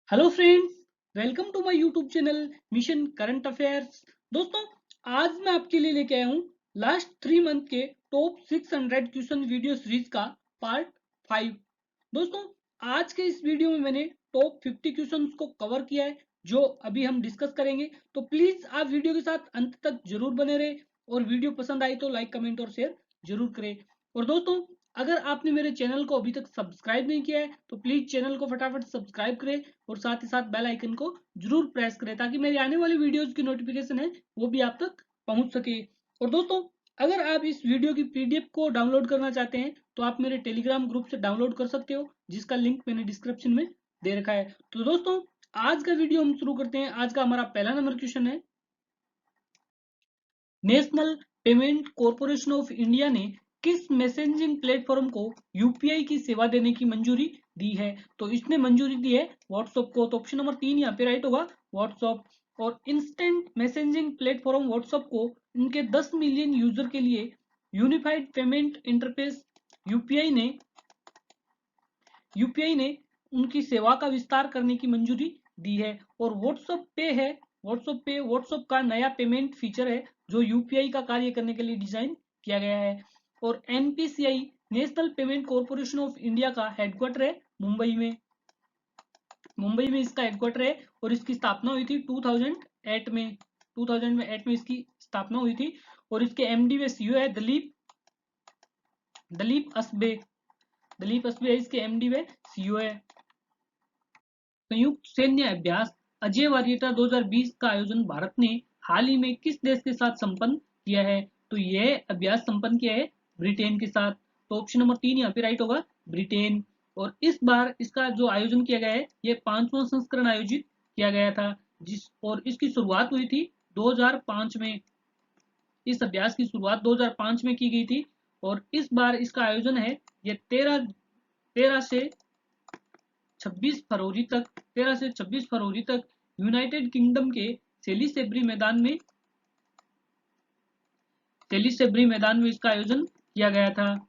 Hello friends, welcome to my YouTube channel mission current affairs. दोस्तों, आज मैं आपके लिए लेके आया हूँ लास्ट 3 मंथ के टॉप 600 क्वेश्चन वीडियो सीरीज का पार्ट 5। दोस्तों, आज के इस वीडियो में मैंने टॉप 50 क्वेश्चन को कवर किया है जो अभी हम डिस्कस करेंगे। तो प्लीज आप वीडियो के साथ अंत तक जरूर बने रहे और वीडियो पसंद आई तो लाइक कमेंट और शेयर जरूर करें। और दोस्तों, अगर आपने मेरे चैनल को अभी तक सब्सक्राइब नहीं किया है तो प्लीज चैनल को फटाफट सब्सक्राइब करें और साथ ही साथ बेल आइकन को जरूर प्रेस करें ताकि मेरी आने वाली वीडियोस की नोटिफिकेशन है वो भी आप तक पहुंच सके। और दोस्तों, अगर आप इस वीडियो की पीडीएफ को डाउनलोड करना चाहते हैं तो आप मेरे टेलीग्राम ग्रुप से डाउनलोड कर सकते हो जिसका लिंक मैंने डिस्क्रिप्शन में दे रखा है। तो दोस्तों, आज का वीडियो हम शुरू करते हैं। आज का हमारा पहला नंबर क्वेश्चन है, national payment corporation of India ने किस मैसेजिंग प्लेटफॉर्म को यूपीआई की सेवा देने की मंजूरी दी है? तो इसने मंजूरी दी है व्हाट्सएप को। तो ऑप्शन नंबर 3 यहाँ पे राइट होगा, व्हाट्सएप। और इंस्टेंट मैसेजिंग प्लेटफॉर्म व्हाट्सएप को उनके 10 मिलियन यूजर के लिए यूनिफाइड पेमेंट इंटरफेस यूपीआई ने उनकी सेवा का विस्तार करने की मंजूरी दी है। और व्हाट्सएप का नया पेमेंट फीचर है जो यूपीआई का कार्य करने के लिए डिजाइन किया गया है। और NPCI national payment corporation of India का हेडक्वार्टर है मुंबई में इसका हेडक्वार्टर है। और इसकी स्थापना हुई थी 2008 में 2008 में इसकी स्थापना हुई थी। और इसके एमडी व सीईओ है दलीप असबे दलीप असबे इसके एमडी व सीईओ है। संयुक्त सैन्य अभ्यास अजय वारियता 2020 का आयोजन भारत ने हाल ही में किस देश के साथ संपन्न किया है? तो यह अभ्यास संपन्न किया है ब्रिटेन के साथ। तो ऑप्शन नंबर 3 यहाँ पे राइट होगा, ब्रिटेन। और इस बार इसका जो आयोजन किया गया है यह 5वां संस्करण आयोजित किया गया था और इसकी शुरुआत हुई थी 2005 में। इस अभ्यास की शुरुआत 2005 में की गई थी। और इस बार इसका आयोजन है यह 13 से 26 फरवरी तक यूनाइटेड किंगडम के सेलिसेब्री मैदान में इसका आयोजन किया गया था।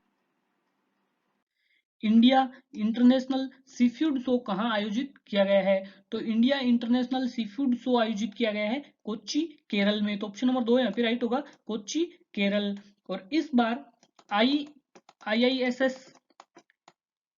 इंडिया इंटरनेशनल सीफूड शो कहाँ आयोजित किया गया है? तो इंडिया इंटरनेशनल सीफूड शो आयोजित किया गया है कोच्चि, केरल में। तो ऑप्शन नंबर 2 यहाँ पे राइट होगा, कोच्चि, केरल। और इस बार IISS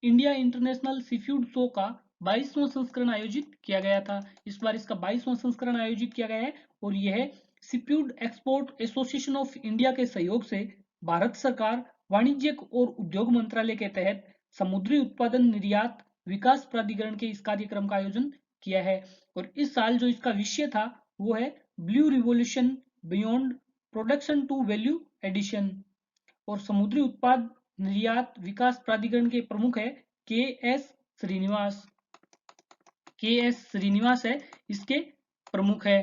India international seafood show का 22वां संस्करण आयोजित किया गया था। इस बार इसका 22वां संस्करण आयोजित किया गया है। और यह seafood export association of India के सहयोग से भारत सरकार वाणिज्यिक और उद्योग मंत्रालय के तहत समुद्री उत्पादन निर्यात विकास प्राधिकरण के इस कार्यक्रम का आयोजन किया है। और इस साल जो इसका विषय था वो है blue revolution beyond production to value addition. और समुद्री उत्पाद निर्यात विकास प्राधिकरण के प्रमुख है के एस श्रीनिवास है इसके प्रमुख है।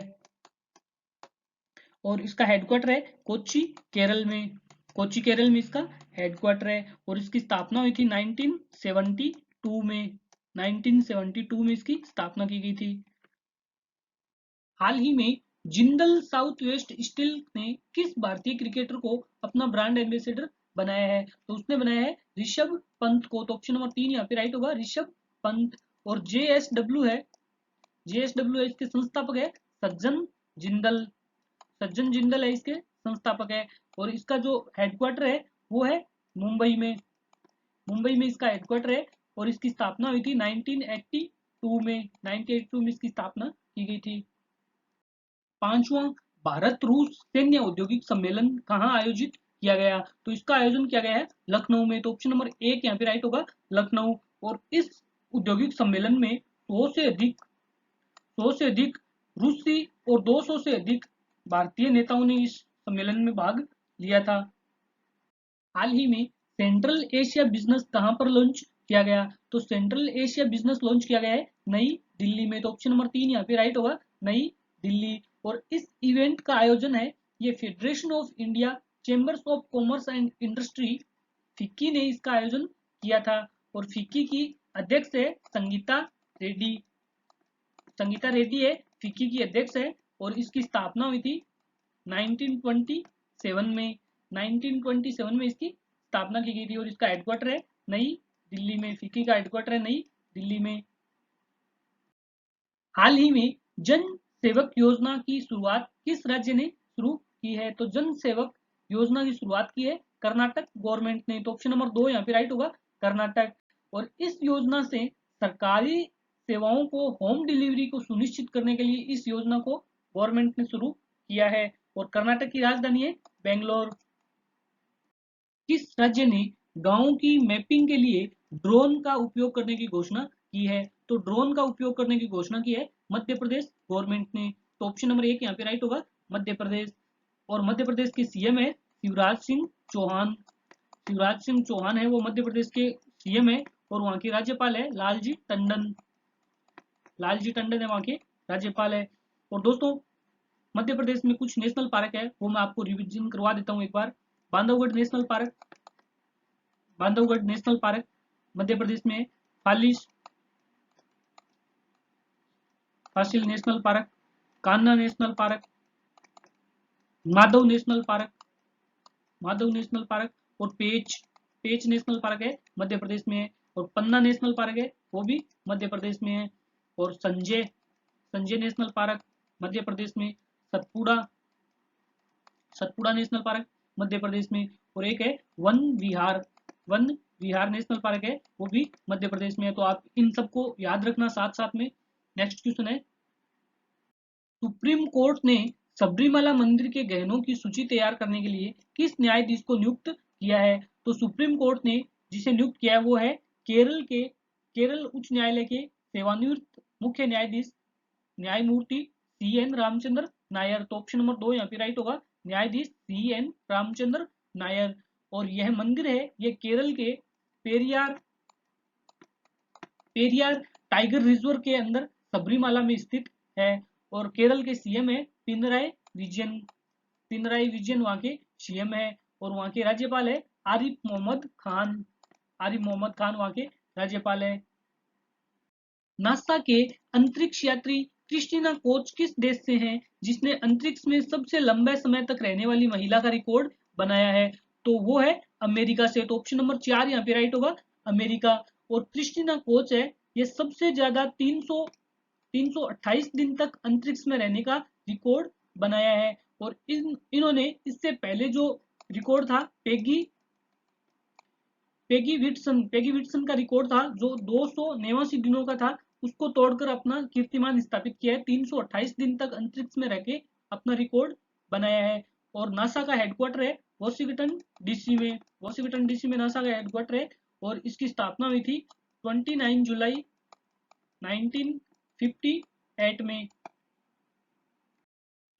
और इसका हेडक्वार्टर है कोच्चि केरल में इसका हेडक्वार्टर है। और इसकी स्थापना हुई थी 1972 में इसकी स्थापना की गई थी। हाल ही में जिंदल साउथ वेस्ट स्टील ने किस भारतीय क्रिकेटर को अपना ब्रांड एम्बेसडर बनाया है? तो उसने बनाया है ऋषभ पंत को। तो ऑप्शन नंबर 3 यहाँ पे राइट होगा, ऋषभ पंत। और जेएसडब्ल्यू है इसके संस्थापक है सज्जन जिंदल है इसके संस्थापक है। और इसका जो हेडक्वार्टर है वो है मुंबई में इसका हेडक्वार्टर है। और इसकी स्थापना हुई थी 1982 में इसकी स्थापना की गई थी। 5वां भारत रूस सैन्य औद्योगिक सम्मेलन कहाँ आयोजित किया गया? तो इसका आयोजन किया गया है लखनऊ में। तो ऑप्शन नंबर 1 यहाँ पे राइट होगा, लखनऊ। और इस औद्योगिक सम्मेलन में 100 से अधिक रूसी और 200 से अधिक भारतीय नेताओं ने इस सम्मेलन में भाग लिया था। हाल ही में सेंट्रल एशिया बिजनेस कहाँ पर लॉन्च किया गया? तो सेंट्रल एशिया बिजनेस लॉन्च किया गया है नई दिल्ली में। तो ऑप्शन नंबर 3 यहाँ पे राइट होगा, नई दिल्ली। और इस इवेंट का आयोजन है ये federation of India chambers of commerce and industry FICCI ने इसका आयोजन किया था। और फिक्की की अध्यक्ष है संगीता रेड्डी है फिक्की की अध्यक्ष है। और इसकी स्थापना हुई थी 1927 में इसकी स्थापना की गई थी। और इसका हेडक्वार्टर है नई दिल्ली में, फिक्की का हेडक्वार्टर है नई दिल्ली में। हाल ही में जन सेवक योजना की शुरुआत किस राज्य ने शुरू की है? तो जन सेवक योजना की शुरुआत की है कर्नाटक गवर्नमेंट ने। तो ऑप्शन नंबर 2 यहाँ पे राइट होगा, कर्नाटक। और इस योजना से सरकारी सेवाओं को होम डिलीवरी को सुनिश्चित करने के लिए इस योजना को गवर्नमेंट ने शुरू किया है। और कर्नाटक की राजधानी है बेंगलोर। किस राज्य ने गांवों की मैपिंग के लिए ड्रोन का उपयोग करने की घोषणा की है? तो ड्रोन का उपयोग करने की घोषणा की है मध्य प्रदेश गवर्नमेंट ने। तो ऑप्शन नंबर 1 यहाँ पे राइट होगा, मध्य प्रदेश। और मध्य प्रदेश के सीएम है शिवराज सिंह चौहान। शिवराज सिंह चौहान है वो मध्य प्रदेश के सीएम है। और वहां के राज्यपाल है लालजी टंडन। लालजी टंडन है वहां के राज्यपाल है। और दोस्तों मध्य प्रदेश में कुछ नेशनल पार्क है, वो मैं आपको रिविजन करवा देता हूँ एक बार। Bandhavgarh national park, Bandhavgarh national park Madhya Pradesh में। फालिस fossil national park, Kanha national park, Madhav national park, Madhav national park. और पेच नेशनल पार्क है मध्य प्रदेश में है। और पन्ना नेशनल पार्क है वो भी मध्य प्रदेश में है। और संजय नेशनल पार्क मध्य प्रदेश में। सतपुड़ा सतपुड़ा नेशनल पार्क मध्य प्रदेश में। और एक है वन विहार नेशनल पार्क है वो भी मध्य प्रदेश में है। तो आप इन सबको याद रखना साथ साथ में। नेक्स्ट क्वेश्चन है, सुप्रीम कोर्ट ने सबरीमाला मंदिर के गहनों की सूची तैयार करने के लिए किस न्यायाधीश को नियुक्त किया है? तो सुप्रीम कोर्ट ने जिसे नियुक्त किया है वो है केरल उच्च न्यायालय के सेवानिवृत्त मुख्य न्यायाधीश न्यायमूर्ति CN रामचंद्र नायर। तो ऑप्शन नंबर 2 यहाँ पे राइट होगा, न्यायाधीश CN रामचंद्र नायर। और यह मंदिर है ये केरल के पेरियार पेरियार टाइगर रिजर्व के अंदर सबरीमाला में स्थित है। और केरल के सीएम है पिनराई विजयन वहां के सीएम है। और वहां के राज्यपाल है आरिफ मोहम्मद खान वहां के राज्यपाल है। नासा के अंतरिक्ष यात्री क्रिस्टीना कोच किस देश से हैं जिसने अंतरिक्ष में सबसे लंबे समय तक रहने वाली महिला का रिकॉर्ड बनाया है? तो वो है अमेरिका से। तो ऑप्शन नंबर 4 यहाँ पे राइट होगा, अमेरिका। और क्रिस्टीना कोच है ये सबसे ज्यादा 328 दिन तक अंतरिक्ष में रहने का रिकॉर्ड बनाया है। और इन्होंने इससे पहले जो रिकॉर्ड था पेगी विटसन का रिकॉर्ड था जो 289 दिनों का था, उसको तोड़कर अपना कीर्तिमान स्थापित किया है। 328 दिन तक अंतरिक्ष में रह के अपना रिकॉर्ड बनाया है। और नासा का हेडक्वार्टर है वॉशिंगटन डीसी में नासा का हेडक्वार्टर है। और इसकी स्थापना हुई थी 29 जुलाई 1958 में।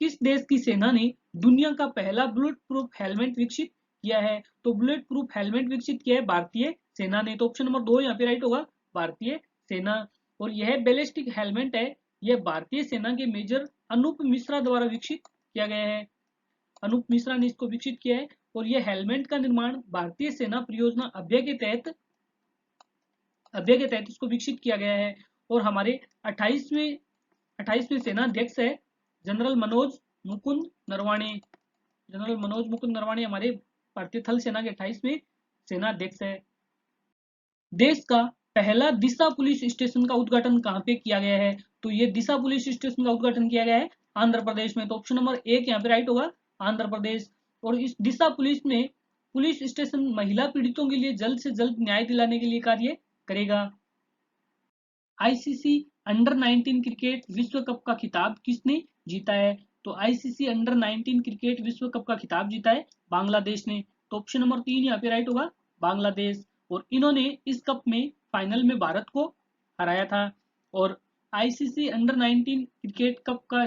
किस देश की सेना ने दुनिया का पहला बुलेट प्रूफ हेलमेट विकसित किया है? तो बुलेट प्रूफ हेलमेट विकसित किया है भारतीय सेना ने। तो ऑप्शन नंबर 2 यहाँ पे राइट होगा, भारतीय सेना। और यह बैलिस्टिक हेलमेट है यह भारतीय सेना के मेजर अनूप मिश्रा द्वारा विकसित किया गया है। अनूप मिश्रा ने इसको विकसित किया है। और यह हेलमेट का निर्माण भारतीय सेना परियोजना अभ्य के तहत इसको विकसित किया गया है। और हमारे 28वें सेना अध्यक्ष है जनरल मनोज मुकुंद नरवाणे हमारे भारतीय थल सेना के 28वें सेना अध्यक्ष है। देश का पहला दिशा पुलिस स्टेशन का उद्घाटन कहाँ पे किया गया है? तो ये दिशा पुलिस स्टेशन का उद्घाटन किया गया है आंध्र प्रदेश में। तो ऑप्शन नंबर 1 यहाँ पे राइट होगा, आंध्र प्रदेश। और इस दिशा पुलिस में पुलिस स्टेशन महिला पीड़ितों के लिए जल्द से जल्द न्याय दिलाने के लिए कार्य करेगा। आईसीसी अंडर 19 क्रिकेट विश्व कप का खिताब किसने जीता है? तो आईसीसी अंडर 19 क्रिकेट विश्व कप का खिताब जीता है बांग्लादेश ने। तो ऑप्शन नंबर 3 यहाँ पे राइट होगा, बांग्लादेश। और इन्होंने इस कप में फाइनल में भारत को हराया था। और आईसीसी अंडर 19 क्रिकेट कप का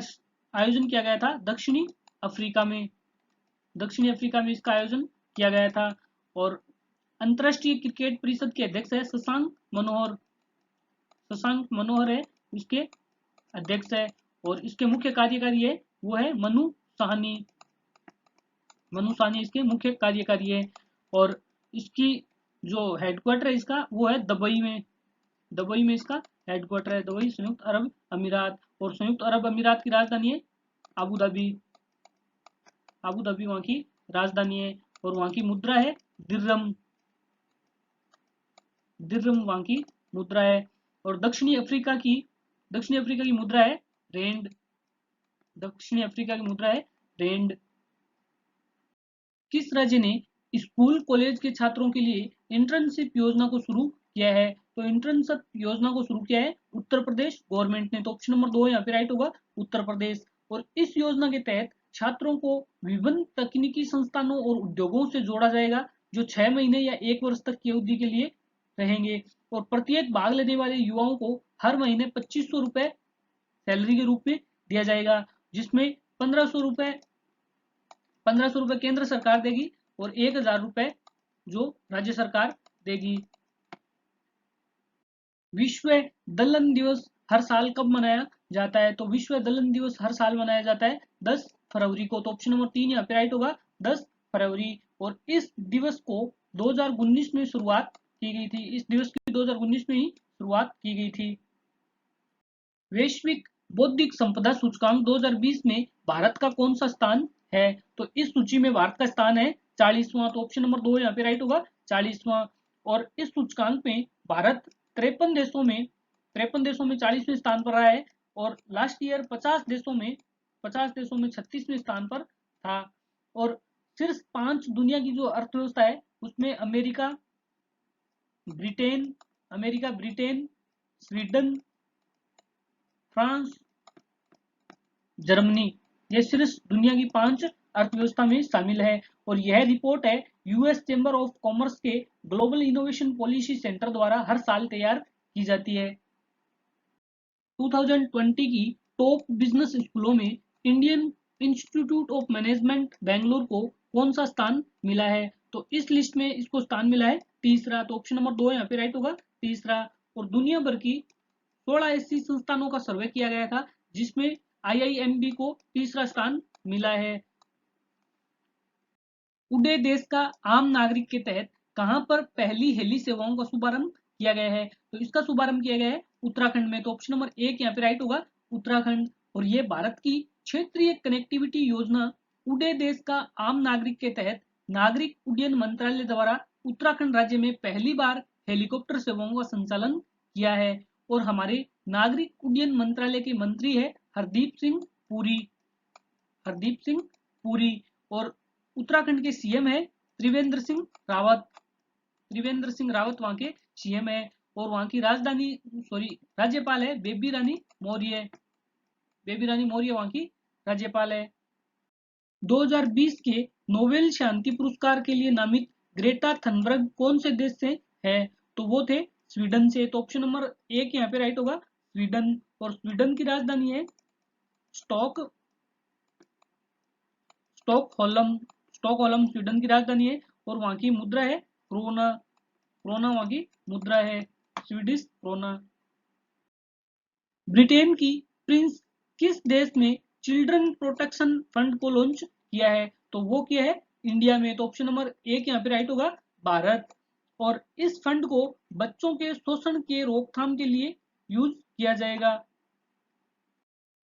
आयोजन किया गया था दक्षिणी अफ्रीका में इसका आयोजन किया गया था। और अंतरराष्ट्रीय क्रिकेट परिषद के अध्यक्ष है शशांक मनोहर है इसके अध्यक्ष है। और इसके मुख्य कार्यकारी है वो है मनु साहनी इसके मुख्य कार्यकारी है। और इसकी जो हेडक्वार्टर है इसका वो है दुबई में इसका हेडक्वार्टर है, दुबई संयुक्त अरब अमीरात। और संयुक्त अरब अमीरात की राजधानी है अबू धाबी वहां की राजधानी है। और वहां की मुद्रा है दिर्हम वहां की मुद्रा है। और दक्षिणी अफ्रीका की दक्षिण अफ्रीका की मुद्रा है रेंड। दक्षिण अफ्रीका की मुद्रा है रेंड। किस राज्य ने स्कूल कॉलेज के छात्रों के लिए इंटर्नशिप योजना को शुरू किया है? तो इंटर्नशिप योजना को शुरू किया है उत्तर प्रदेश गवर्नमेंट ने। तो ऑप्शन नंबर 2 यहाँ पे राइट होगा, उत्तर प्रदेश। और इस योजना के तहत छात्रों को विभिन्न तकनीकी संस्थानों और उद्योगों से जोड़ा जाएगा, जो 6 महीने या 1 वर्ष तक की अवधि के लिए रहेंगे। और प्रत्येक भाग लेने वाले युवाओं को हर महीने 2500 रुपए सैलरी के रूप में दिया जाएगा, जिसमें 1500 रुपए केंद्र सरकार देगी और 1000 रुपए जो राज्य सरकार देगी। विश्व दलहन दिवस हर साल कब मनाया जाता है? तो विश्व दलहन दिवस हर साल मनाया जाता है 10 फरवरी को। तो ऑप्शन नंबर 3 यहाँ पे राइट होगा, 10 फरवरी। और इस दिवस को 2019 में शुरुआत की गई थी। इस दिवस की 2019 में ही शुरुआत की गई थी। वैश्विक बौद्धिक संपदा सूचकांक 2020 में भारत का कौन सा स्थान है? तो इस सूची में भारत का स्थान है 40वां। तो ऑप्शन नंबर 2 यहाँ पे राइट होगा, 40वां। और इस सूचकांक में भारत 53 देशों में 40वें स्थान पर रहा है। और लास्ट ईयर 50 देशों में 36वें स्थान पर था। और शीर्ष 5 दुनिया की जो अर्थव्यवस्था है उसमें ब्रिटेन, स्वीडन, फ्रांस, जर्मनी, ये शीर्ष दुनिया की 5 अर्थव्यवस्था में शामिल है। और यह रिपोर्ट है यूएस चैम्बर ऑफ कॉमर्स के ग्लोबल इनोवेशन पॉलिसी सेंटर द्वारा हर साल तैयार की जाती है। 2020 की टॉप बिजनेस स्कूलों में Indian institute of management Bengaluru को कौन सा स्थान मिला है? तो इस लिस्ट में इसको स्थान मिला है तीसरा। तो ऑप्शन नंबर 2 यहाँ पे राइट होगा, तीसरा। और दुनिया भर की 16 ऐसी संस्थानों का सर्वे किया गया था जिसमें आईआईएमबी को तीसरा स्थान मिला है। उडे देश का आम नागरिक के तहत कहां पर पहली हेली सेवाओं का शुभारंभ किया गया है? तो इसका शुभारंभ किया गया है उत्तराखंड में। तो ऑप्शन नंबर 1 यहाँ पे राइट होगा, उत्तराखंड। और ये भारत की क्षेत्रीय कनेक्टिविटी योजना उडे देश का आम नागरिक के तहत नागरिक उड्डयन मंत्रालय द्वारा उत्तराखंड राज्य में पहली बार हेलीकॉप्टर सेवाओं का संचालन किया है। और हमारे नागरिक उड्डयन मंत्रालय के मंत्री है हरदीप सिंह पुरी। और उत्तराखंड के सीएम है त्रिवेंद्र सिंह रावत वहां के सीएम है। और वहां की राज्यपाल है बेबी रानी मौर्य वहां की राज्यपाल है। 2020 के नोबेल शांति पुरस्कार के लिए नामित ग्रेटा थनबर्ग कौन से देश से है? तो वो थे स्वीडन से। तो ऑप्शन नंबर 1 यहाँ पे राइट होगा, स्वीडन। और स्वीडन की राजधानी है स्टॉकहोल्म स्वीडन की राजधानी है। और वहां की मुद्रा है क्रोना वहां की मुद्रा है, स्वीडिश क्रोना। ब्रिटेन की प्रिंस किस देश में चिल्ड्रन प्रोटेक्शन फंड को लॉन्च किया है? तो वो किया है इंडिया में। तो ऑप्शन नंबर 1 यहाँ पे राइट होगा, भारत। और इस फंड को बच्चों के शोषण के रोकथाम के लिए यूज किया जाएगा।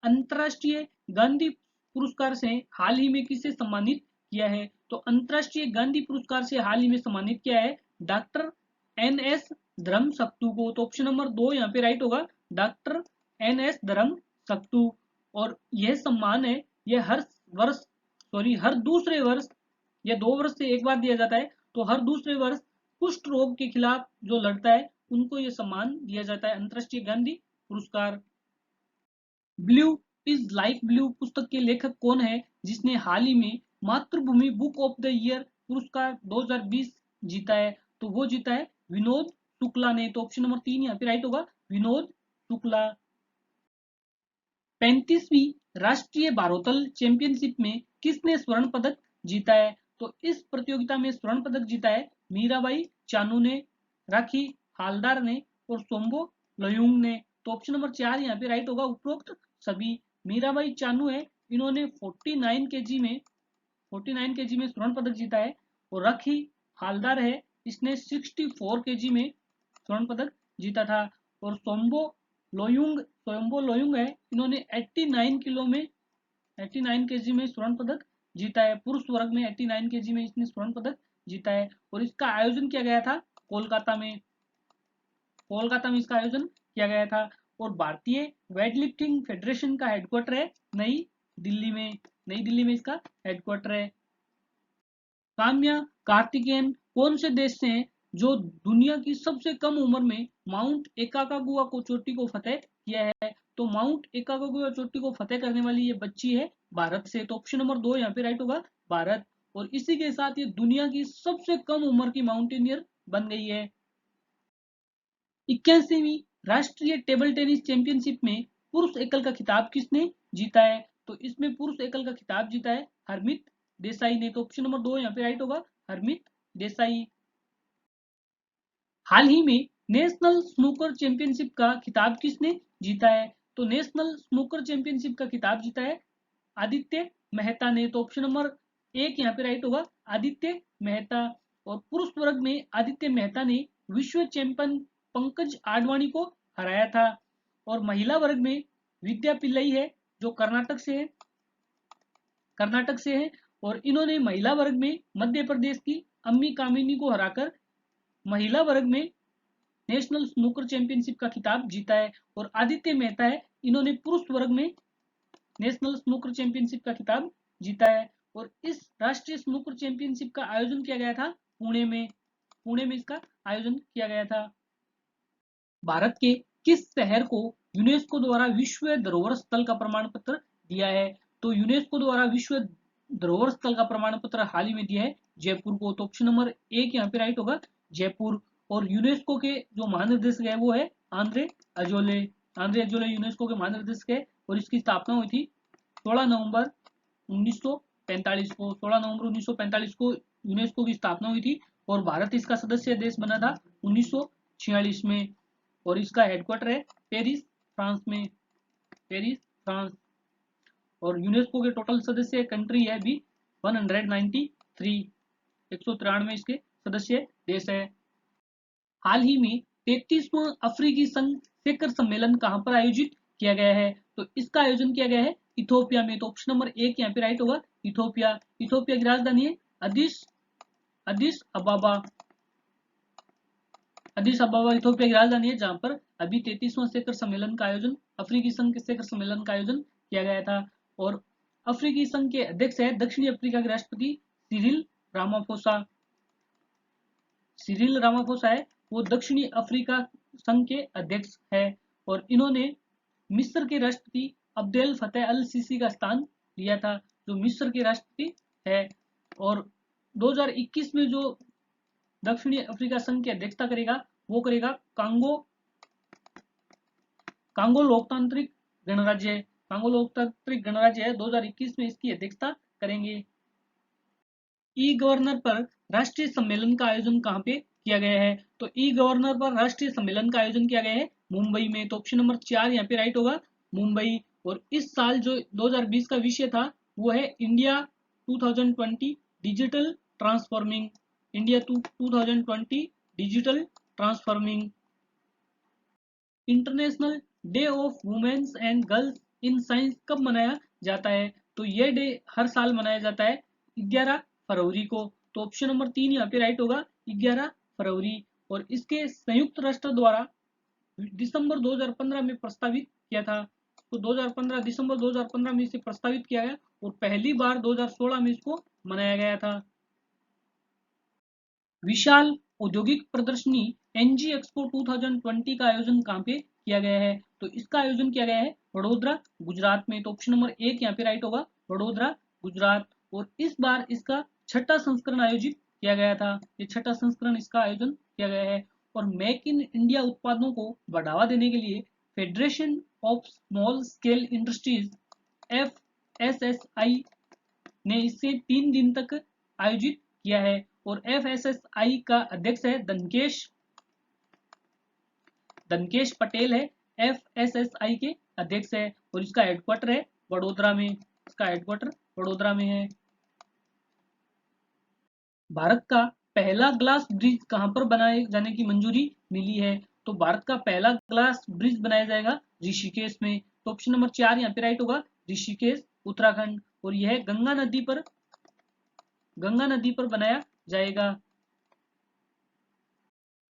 अंतरराष्ट्रीय गांधी पुरस्कार से हाल ही में किसे सम्मानित किया है? तो अंतरराष्ट्रीय गांधी पुरस्कार से हाल ही में सम्मानित किया है डॉक्टर एन.एस. धर्मसक्तु को। तो ऑप्शन नंबर 2 यहाँ पे राइट होगा, डॉक्टर एन.एस. धर्मसक्तु। और यह सम्मान है यह हर दूसरे वर्ष या 2 वर्ष से एक बार दिया जाता है। तो हर दूसरे वर्ष कुष्ठ रोग के खिलाफ जो लड़ता है उनको यह सम्मान दिया जाता है, अंतरराष्ट्रीय गांधी पुरस्कार। ब्लू इज लाइक ब्लू पुस्तक के लेखक कौन है जिसने हाल ही में मातृभूमि बुक ऑफ द ईयर पुरस्कार 2020 जीता है? तो वो जीता है विनोद शुक्ला ने। तो ऑप्शन नंबर 3 यहाँ पे राइट होगा, विनोद शुक्ला। 35वीं राष्ट्रीय भारोत्तोलन चैंपियनशिप में किसने स्वर्ण पदक जीता है? तो इस प्रतियोगिता में स्वर्ण पदक जीता है मीराबाई चानू ने, राखी हालदार ने और सोम्बो लयुंग ने। तो ऑप्शन नंबर 4 यहाँ पे राइट होगा, उपरोक्त सभी। मीराबाई चानू है, इन्होंने 49 केजी में स्वर्ण पदक जीता है। और राखी हालदार है, इसने 64 केजी में स्वर्ण पदक जीता था। और सोम्बो लोयुंग है, इन्होंने 89 केजी में स्वर्ण पदक जीता है। पुरुष वर्ग में 89 केजी में इसने स्वर्ण पदक जीता है। और इसका आयोजन किया गया था कोलकाता में इसका आयोजन किया गया था। और भारतीय वेटलिफ्टिंग फेडरेशन का हेडक्वार्टर है नई दिल्ली में। नई दिल्ली में इसका हेडक्वार्टर है। काम्या कार्तिकेयन कौन से देश से हैं जो दुनिया की सबसे कम उम्र में माउंट एकाकागुआ को चोटी को फतेह किया है? तो माउंट एकाकागुआ चोटी को फतेह करने वाली ये बच्ची है भारत से। तो ऑप्शन नंबर 2 यहाँ पे राइट होगा, भारत। और इसी के साथ ये दुनिया की सबसे कम उम्र की माउंटेनियर बन गई है। 81वीं राष्ट्रीय टेबल टेनिस चैंपियनशिप में पुरुष एकल का खिताब किसने जीता है? तो इसमें पुरुष एकल का खिताब जीता है हरमीत देसाई ने। तो ऑप्शन नंबर 2 यहाँ पे राइट होगा, हरमीत देसाई। हाल ही में नेशनल स्नूकर चैंपियनशिप का खिताब किसने जीता है? तो नेशनल स्नूकर चैंपियनशिप का खिताब जीता है आदित्य मेहता ने। तो ऑप्शन नंबर 1 यहाँ पे राइट होगा, आदित्य मेहता। और पुरुष वर्ग में आदित्य मेहता ने विश्व चैंपियन पंकज आडवाणी को हराया था। और महिला वर्ग में विद्या पिल्लई है जो कर्नाटक से है। और इन्होंने महिला वर्ग में मध्य प्रदेश की अम्मी कामिनी को हराकर महिला वर्ग में नेशनल स्नूकर चैंपियनशिप का खिताब जीता है। और आदित्य मेहता है, इन्होंने पुरुष वर्ग में नेशनल स्नूकर चैंपियनशिप का खिताब जीता है। और इस राष्ट्रीय स्नूकर चैंपियनशिप का आयोजन किया गया था पुणे में इसका आयोजन किया गया था। भारत के किस शहर को यूनेस्को द्वारा विश्व धरोहर स्थल का प्रमाण पत्र दिया है? तो यूनेस्को द्वारा विश्व धरोहर स्थल का प्रमाण पत्र हाल ही में दिया है जयपुर को। तो ऑप्शन नंबर 1 यहाँ पे राइट होगा, जयपुर। और यूनेस्को के जो महानिर्देशक है वो है आंद्रे अजोले। यूनेस्को के महानिर्देशक है और इसकी स्थापना हुई थी 16 नवंबर 1945 को। 16 नवंबर 1945 को यूनेस्को की स्थापना हुई थी और भारत इसका सदस्य देश बना था 1946 में। और इसका हेडक्वार्टर है पेरिस फ्रांस में, पेरिस फ्रांस। और यूनेस्को के टोटल सदस्य कंट्री है भी 193, 193 इसके सदस्य देश है। हाल ही में 33वां अफ्रीकी संघ शिखर सम्मेलन कहां पर आयोजित किया गया है? तो इसका आयोजन किया गया है इथोपिया में। तो ऑप्शन नंबर 1 यहाँ पे राइट होगा, इथोपिया। इथोपिया की राजधानी है अदिस अबाबा। अदिस अबाबा इथोपिया की राजधानी है जहां पर अभी 33वां शिखर सम्मेलन का आयोजन, अफ्रीकी संघ के शिखर सम्मेलन का आयोजन किया गया था। और अफ्रीकी संघ के अध्यक्ष है दक्षिणी अफ्रीका के राष्ट्रपति सिरिल रामाफोसा। सिरिल रामाफोसा है वो दक्षिणी अफ्रीका संघ के अध्यक्ष है। और इन्होंने मिस्र के राष्ट्रपति अब्देल फतेह अल सीसी का स्थान लिया था जो मिस्र के राष्ट्रपति है। और 2021 में जो दक्षिणी अफ्रीका संघ की अध्यक्षता करेगा वो करेगा कांगो लोकतांत्रिक गणराज्य। कांगो लोकतांत्रिक गणराज्य है 2021 में इसकी अध्यक्षता करेंगे। ई गवर्नर पर राष्ट्रीय सम्मेलन का आयोजन कहां पे किया गया है? तो ई गवर्नर पर राष्ट्रीय सम्मेलन का आयोजन किया गया है मुंबई में। तो ऑप्शन नंबर 4 यहाँ पे राइट होगा, मुंबई। और इस साल जो 2020 का विषय था वो है India 2020 digital transforming. India 2020 digital transforming. International day of women's and girls in science कब मनाया जाता है? तो ये डे हर साल मनाया जाता है 11 फरवरी को। तो ऑप्शन नंबर 3 यहाँ पे राइट होगा, 11 फरवरी। और इसके संयुक्त राष्ट्र द्वारा दिसंबर 2015 में प्रस्तावित किया था। तो दिसंबर 2015 में इसे प्रस्तावित किया गया और पहली बार 2016 में इसको मनाया गया था। विशाल औद्योगिक प्रदर्शनी एनजी एक्सपो 2020 का आयोजन कहां पे किया गया है? तो इसका आयोजन किया गया है वडोदरा गुजरात में। तो ऑप्शन नंबर 1 यहाँ पे राइट होगा, वडोदरा गुजरात। और इस बार इसका 6ठा संस्करण आयोजित किया गया था। ये 6ठा संस्करण इसका आयोजन किया गया है। और मेक इन इंडिया उत्पादों को बढ़ावा देने के लिए federation of small scale industries FSSI ने इसे 3 दिन तक आयोजित किया है। और FSSI का अध्यक्ष है धनकेश पटेल है FSSI के अध्यक्ष है। और इसका हेडक्वार्टर है वडोदरा में, इसका हेडक्वार्टर वडोदरा में है। भारत का पहला ग्लास ब्रिज कहां पर बनाए जाने की मंजूरी मिली है? तो भारत का पहला ग्लास ब्रिज बनाया जाएगा ऋषिकेश में। तो ऑप्शन नंबर 4 यहाँ पे राइट होगा, ऋषिकेश उत्तराखंड। और यह गंगा नदी पर बनाया जाएगा।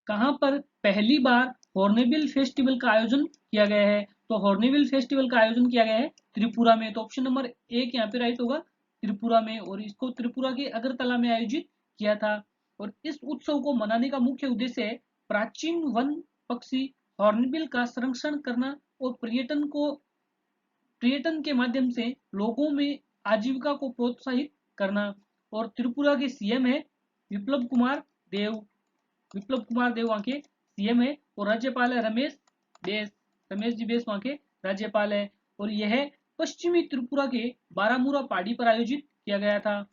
कहां पर पहली बार हॉर्नबिल फेस्टिवल का आयोजन किया गया है? तो हॉर्नबिल फेस्टिवल का आयोजन किया गया है त्रिपुरा में। तो ऑप्शन नंबर एक यहाँ पे राइट होगा, त्रिपुरा में, और इसको त्रिपुरा के अगरतला में आयोजित किया था। और इस उत्सव को मनाने का मुख्य उद्देश्य है प्राचीन वन पक्षी हॉर्नबिल का संरक्षण करना और पर्यटन के माध्यम से लोगों में आजीविका को प्रोत्साहित करना। और त्रिपुरा के सीएम है विप्लव कुमार देव। विप्लव कुमार देव वहाँ के सीएम है, और राज्यपाल है रमेश जी बैस वहाँ के राज्यपाल है। और यह पश्चिमी त्रिपुरा के बारामूरा पहाड़ी पर आयोजित किया गया था।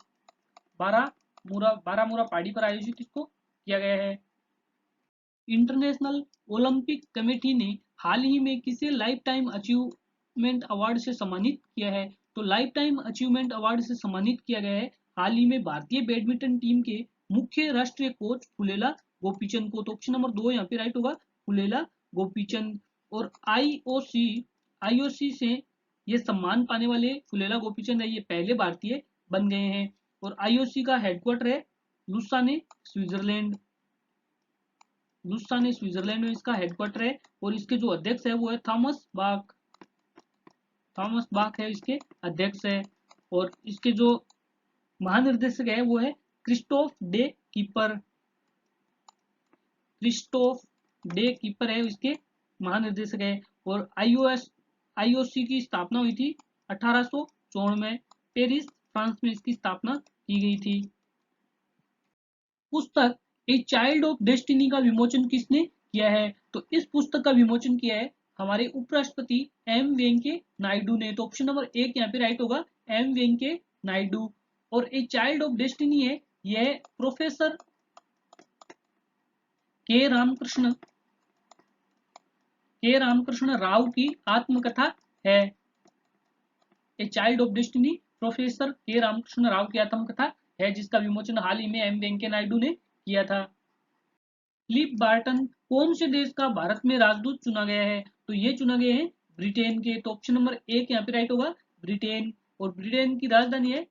बारामूरा पहाड़ी पर आयोजित इसको किया गया है। इंटरनेशनल ओलंपिक कमेटी ने हाल ही में किसे लाइफ टाइम अचीवमेंट अवार्ड से सम्मानित किया है? तो लाइफ टाइम अचीवमेंट अवार्ड से सम्मानित किया गया है हाल ही में भारतीय बैडमिंटन टीम के मुख्य राष्ट्रीय कोच फुलेला गोपीचंद को। तो ऑप्शन नंबर 2 यहाँ पे राइट होगा, फुलेला गोपीचंद। और आईओसी से ये सम्मान पाने वाले फुलेला गोपीचंद है, ये पहले भारतीय बन गए हैं। और आईओसी का हेडक्वार्टर है लुसाने स्विट्जरलैंड में इसका हेडक्वार्टर है। और इसके जो अध्यक्ष है वो है थॉमस बाक है इसके अध्यक्ष है। और इसके जो महानिर्देशक है वो है क्रिस्टोफ डे कीपर है इसके महानिर्देशक है। और आईओसी की स्थापना हुई थी 1854 में, पेरिस फ्रांस में इसकी स्थापना की गई थी। पुस्तक ए चाइल्ड ऑफ डेस्टिनी का विमोचन किसने किया है? तो इस पुस्तक का विमोचन किया है हमारे उपराष्ट्रपति एम वेंकैया नायडू ने। तो ऑप्शन नंबर एक यहाँ पे राइट होगा, एम वेंकैया नायडू। और ए चाइल्ड ऑफ डेस्टिनी है, यह प्रोफेसर के रामकृष्ण राव की आत्मकथा है। A child of destiny professor के रामकृष्ण राव की आत्मकथा है, जिसका विमोचन हाल ही में एम वेंकैया नायडू ने किया था। फिलिप बार्टन कौन से देश का भारत में राजदूत चुना गया है? तो ये चुना गए हैं ब्रिटेन के। तो ऑप्शन नंबर एक यहाँ पे राइट होगा, ब्रिटेन। और ब्रिटेन की राजधानी है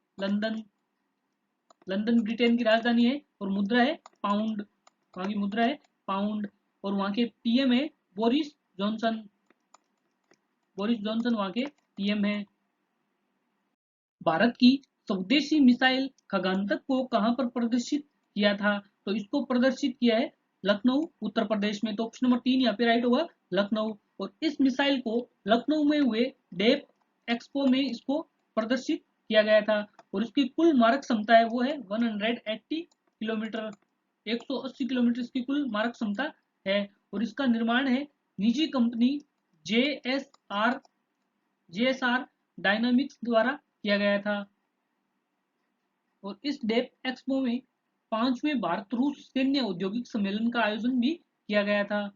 लंदन ब्रिटेन की राजधानी है। और मुद्रा है पाउंड, वहां की मुद्रा है पाउंड। और वहां के पीएम है बोरिस जॉनसन वहां के पीएम है। भारत की स्वदेशी मिसाइल खगानतक को कहां पर प्रदर्शित किया था? तो इसको प्रदर्शित किया है लखनऊ उत्तर प्रदेश में। तो ऑप्शन नंबर 3 यहाँ पे राइट होगा, लखनऊ। और इस मिसाइल को लखनऊ में हुए डेप एक्सपो में इसको प्रदर्शित किया गया था। और इसकी कुल मारक क्षमता है वो है 180 किलोमीटर, 180 किलोमीटर इसकी कुल मारक क्षमता है। और इसका निर्माण है निजी कंपनी जेएसआर डायनामिक्स द्वारा किया गया था। और इस डेप एक्सपो में 5वें भारत रूस सैन्य औद्योगिक सम्मेलन का आयोजन भी किया गया था।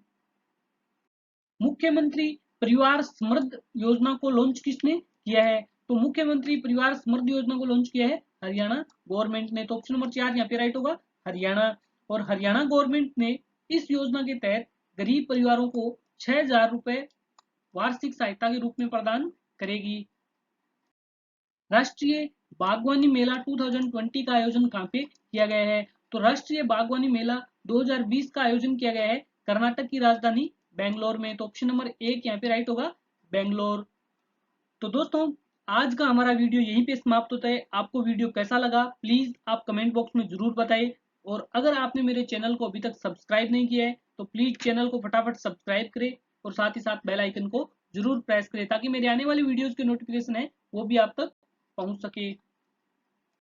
मुख्यमंत्री परिवार समृद्ध योजना को लॉन्च किसने किया है? तो मुख्यमंत्री परिवार समृद्ध योजना को लॉन्च किया है हरियाणा गवर्नमेंट ने। तो ऑप्शन नंबर 4 यहाँ पे राइट होगा, हरियाणा। और हरियाणा गवर्नमेंट ने इस योजना के तहत गरीब परिवारों को 6,000 रुपए वार्षिक सहायता के रूप में प्रदान करेगी। राष्ट्रीय बागवानी मेला 2020 का आयोजन कहाँ पे किया गया है? तो राष्ट्रीय बागवानी मेला 2020 का आयोजन किया गया है कर्नाटक की राजधानी बेंगलोर में। तो ऑप्शन नंबर एक यहाँ पे राइट होगा, बेंगलोर। तो दोस्तों आज का हमारा वीडियो यहीं पे समाप्त होता है। आपको वीडियो कैसा लगा प्लीज आप कमेंट बॉक्स में जरूर बताइए। और अगर आपने मेरे चैनल को अभी तक सब्सक्राइब नहीं किया है तो प्लीज चैनल को फटाफट सब्सक्राइब करें और साथ ही साथ बेल आइकन को जरूर प्रेस करें, ताकि मेरे आने वाली वीडियोस के नोटिफिकेशन है वो भी आप तक पहुंच सके।